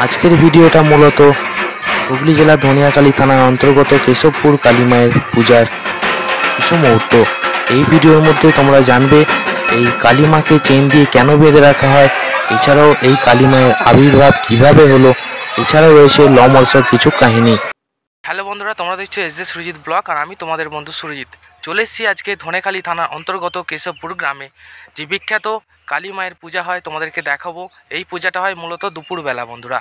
আজকের ভিডিওটা মূলত হুগলি জেলা ধনিয়াকালী থানার অন্তর্গত কেশবপুর কালী মায়ের পূজার কিছু মুহূর্ত। এই ভিডিওর মধ্যে তোমরা জানবে এই কালী মাকে চেন দিয়ে কেন বেঁধে রাখা হয়, এছাড়াও এই কালী মায়ের আবির্ভাব কিভাবে হলো, এছাড়াও রয়েছে লমর্ষক কিছু কাহিনী। হ্যালো বন্ধুরা, তোমরা দেখছো এসজে সুরজিৎ ব্লগ, আর আমি তোমাদের বন্ধু সুরজিৎ। চলে এসেছি আজকে ধনেখালি থানার অন্তর্গত কেশবপুর গ্রামে যে বিখ্যাত কালী মায়ের পূজা হয় তোমাদেরকে দেখাবো। এই পূজাটা হয় মূলত দুপুরবেলা বন্ধুরা।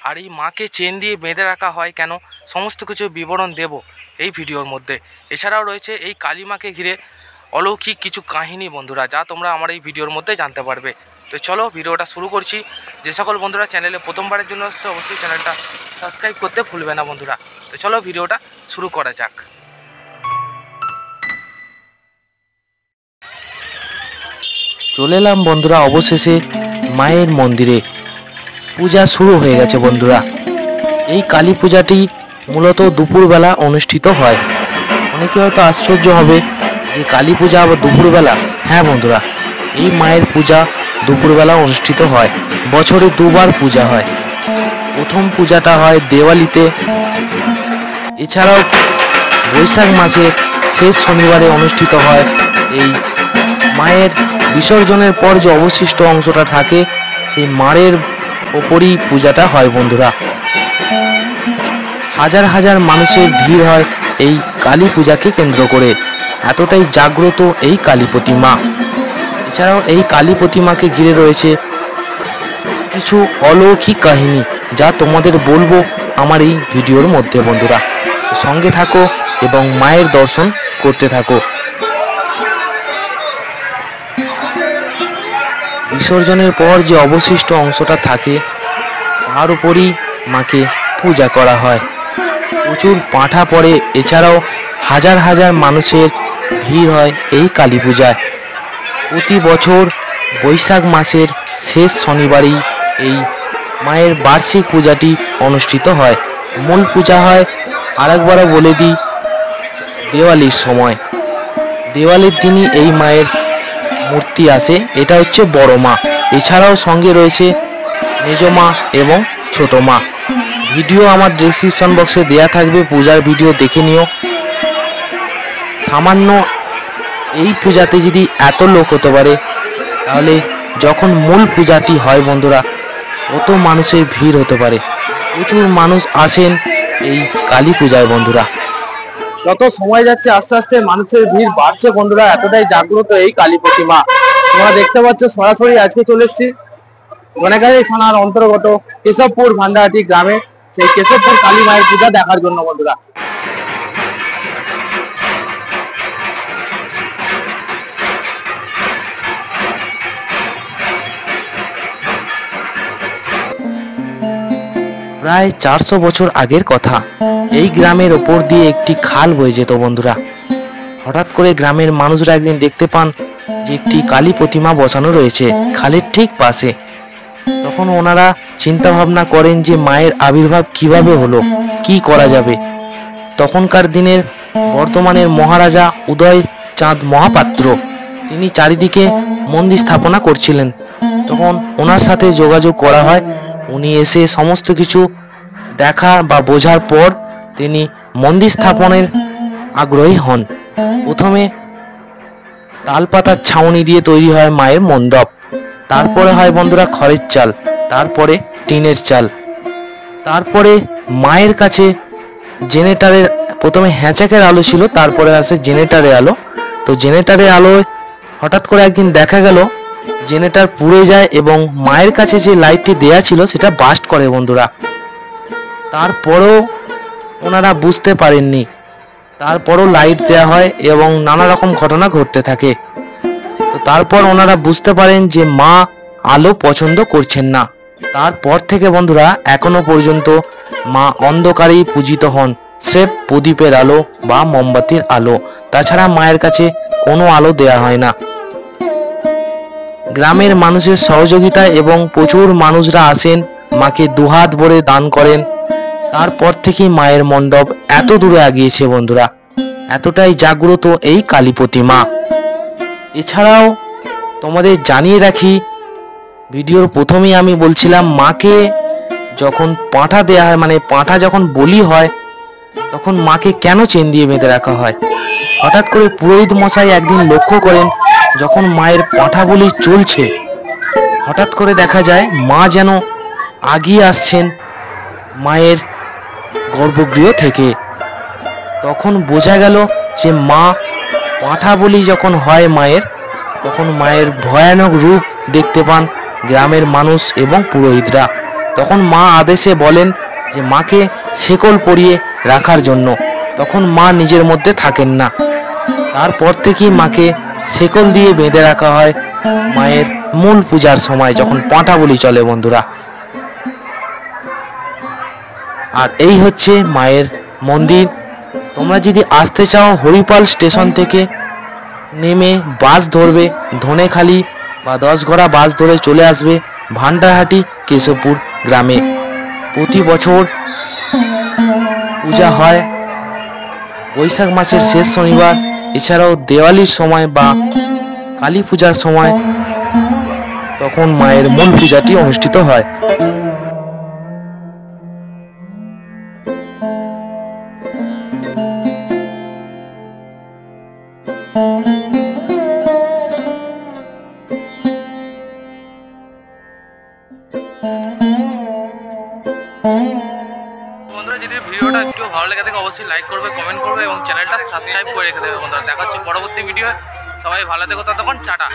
আর এই মাকে চেন দিয়ে বেঁধে রাখা হয় কেন, সমস্ত কিছু বিবরণ দেব এই ভিডিওর মধ্যে। এছাড়াও রয়েছে এই কালী মাকে ঘিরে অলৌকিক কিছু কাহিনী বন্ধুরা, যা তোমরা আমার এই ভিডিওর মধ্যে জানতে পারবে। তো চলো ভিডিওটা শুরু করছি। যে সকল বন্ধুরা চ্যানেলে প্রথমবারের জন্য আসছে অবশ্যই চ্যানেলটা সাবস্ক্রাইব করতে ভুলবে না বন্ধুরা। তো চলো ভিডিওটা শুরু করা যাক। চলে এলাম বন্ধুরা অবশেষে মায়ের মন্দিরে। পূজা শুরু হয়ে গেছে বন্ধুরা। এই কালী পূজাটি মূলত দুপুরবেলা অনুষ্ঠিত হয়। অনেকে হয়তো আশ্চর্য হবে যে কালী পূজা আবার দুপুরবেলা। হ্যাঁ বন্ধুরা, এই মায়ের পূজা দুপুরবেলা অনুষ্ঠিত হয়। বছরে দুবার পূজা হয়। প্রথম পূজাটা হয় দেওয়ালিতে, এছাড়াও বৈশাখ মাসের শেষ শনিবারে অনুষ্ঠিত হয়। এই মায়ের বিসর্জনের পর যে অবশিষ্ট অংশটা থাকে সেই মায়ের ওপরই পূজাটা হয় বন্ধুরা। হাজার হাজার মানুষের ভিড় হয় এই কালী পূজাকে কেন্দ্র করে। এতটাই জাগ্রত এই কালী প্রতিমা। এছাড়াও এই কালী প্রতিমাকে ঘিরে রয়েছে কিছু অলৌকিক কাহিনী, যা তোমাদের বলবো আমার এই ভিডিওর মধ্যে বন্ধুরা। সঙ্গে থাকো এবং মায়ের দর্শন করতে থাকো। বিসর্জনের পর যে অবশিষ্ট অংশটা থাকে তার উপরই মাকে পূজা করা হয়। প্রচুর পাঁঠা পড়ে, এছাড়াও হাজার হাজার মানুষের ভিড় হয় এই কালী পূজায়। প্রতি বছর বৈশাখ মাসের শেষ শনিবারেই এই মায়ের বার্ষিক পূজাটি অনুষ্ঠিত হয়। মূল পূজা হয় আরেকবারও বলে দিই দেওয়ালির সময়। দেওয়ালির দিনই এই মায়ের মূর্তি আসে। এটা হচ্ছে বড় মা। এছাড়াও সঙ্গে রয়েছে মেজ মা এবং ছোট মা। ভিডিও আমার ডেসক্রিপশন বক্সে দেয়া থাকবে, পূজার ভিডিও দেখে নিও। সামান্য এই পূজাতে যদি এত লোক হতে পারে, তাহলে যখন মূল পূজাটি হয় বন্ধুরা কত মানুষের ভিড় হতে পারে। প্রচুর মানুষ আসেন এই কালী পূজায় বন্ধুরা। যত সময় যাচ্ছে আস্তে আস্তে মানুষের ভিড় বাড়ছে বন্ধুরা। এতটাই জাগ্রত এই কালী প্রতিমা। তোমরা দেখতে পাচ্ছ সরাসরি আজকে চলে এসেছি ধনেখালি থানার অন্তর্গত কেশবপুর ভান্ডাহাটি গ্রামে সেই কেশবপুর কালী মায়ের পূজা দেখার জন্য বন্ধুরা। প্রায় 400 বছর আগের কথা। এই গ্রামের ওপর দিয়ে একটি খাল বয়ে যেত বন্ধুরা। হঠাৎ করে গ্রামের মানুষরা একদিন দেখতে পান যে একটি কালী প্রতিমা বসানো রয়েছে খালের ঠিক পাশে। তখন ওনারা চিন্তা ভাবনা করেন যে মায়ের আবির্ভাব কিভাবে হলো, কি করা যাবে। তখনকার দিনের বর্তমানের মহারাজা উদয় চাঁদ মহাপাত্র তিনি চারিদিকে মন্দির স্থাপনা করছিলেন। তখন ওনার সাথে যোগাযোগ করা হয়। উনি এসে সমস্ত কিছু দেখা বা বোঝার পর তিনি মন্দির স্থাপনের আগ্রহী হন। প্রথমে তালপাতার ছাউনি দিয়ে তৈরি হয় মায়ের মণ্ডপ, তারপরে হয় বন্ধুরা খড়ের চাল, তারপরে টিনের চাল, তারপরে মায়ের কাছে জেনারেটরের প্রথমে হ্যাঁচাকের আলো ছিল, তারপরে আসে জেনারেটরের আলো। তো জেনারেটরের আলোয় হঠাৎ করে একদিন দেখা গেল জেনারেটর পুড়ে যায় এবং মায়ের কাছে যে লাইটটি দেয়া ছিল সেটা বাস্ট করে বন্ধুরা। তারপরেও ওনারা বুঝতে পারেননি, তারপরও লাইট দেয়া হয় এবং নানা রকম ঘটনা ঘটতে থাকে। তো তারপর ওনারা বুঝতে পারেন যে মা আলো পছন্দ করছেন না। তারপর থেকে বন্ধুরা এখনো পর্যন্ত মা অন্ধকারেই পূজিত হন, স্রেফ প্রদীপের আলো বা মোমবাতির আলো, তাছাড়া মায়ের কাছে কোনো আলো দেয়া হয় না। গ্রামের মানুষের সহযোগিতায় এবং প্রচুর মানুষরা আসেন, মাকে দুহাত ভরে দান করেন। তারপর থেকেই মায়ের মণ্ডপ এত দূরে আগিয়েছে বন্ধুরা। এতটাই জাগ্রত এই কালী প্রতিমা। এছাড়াও তোমাদের জানিয়ে রাখি, ভিডিওর প্রথমেই আমি বলছিলাম মাকে যখন পাঁঠা দেয়া হয়, মানে পাঁঠা যখন বলি হয়, তখন মাকে কেন চেন দিয়ে বেঁধে রাখা হয়। হঠাৎ করে পুরোহিত মশাই একদিন লক্ষ্য করেন, যখন মায়ের পাঁঠা বলি চলছে, হঠাৎ করে দেখা যায় মা যেন আগিয়ে আসছেন মায়ের গর্ভগৃহ থেকে। তখন বোঝা গেল যে মা পাঁঠা বলি যখন হয় মায়ের, তখন মায়ের ভয়ানক রূপ দেখতে পান গ্রামের মানুষ এবং পুরোহিতরা। তখন মা আদেশে বলেন যে মাকে শেকল পরিয়ে রাখার জন্য। তখন মা নিজের মধ্যে থাকেন না। তারপর থেকেই মাকে শেকল দিয়ে বেঁধে রাখা হয় মায়ের মূল পূজার সময়, যখন পাঁঠা বলি চলে বন্ধুরা। আর এই হচ্ছে মায়ের মন্দির। তোমরা যদি আসতে চাও, হরিপাল স্টেশন থেকে নেমে বাস ধরবে ধনেখালি বা 10 বাস ধরে চলে আসবে ভান্ডারহাটি কেশবপুর গ্রামে। প্রতি বছর পূজা হয় বৈশাখ মাসের শেষ শনিবার। এছাড়াও দেওয়ালির সময় বা কালী পূজার সময় তখন মায়ের মূল পূজাটি অনুষ্ঠিত হয়। বন্ধুরা, যদি ভিডিওটা একটু ভালো লেগে থাকে অবশ্যই লাইক করবে, কমেন্ট করবে এবং চ্যানেলটা সাবস্ক্রাইব করে রেখে দেবে বন্ধুরা। দেখা হচ্ছে পরবর্তী ভিডিও। সবাই ভালো থেকো, ততক্ষণ টাটা।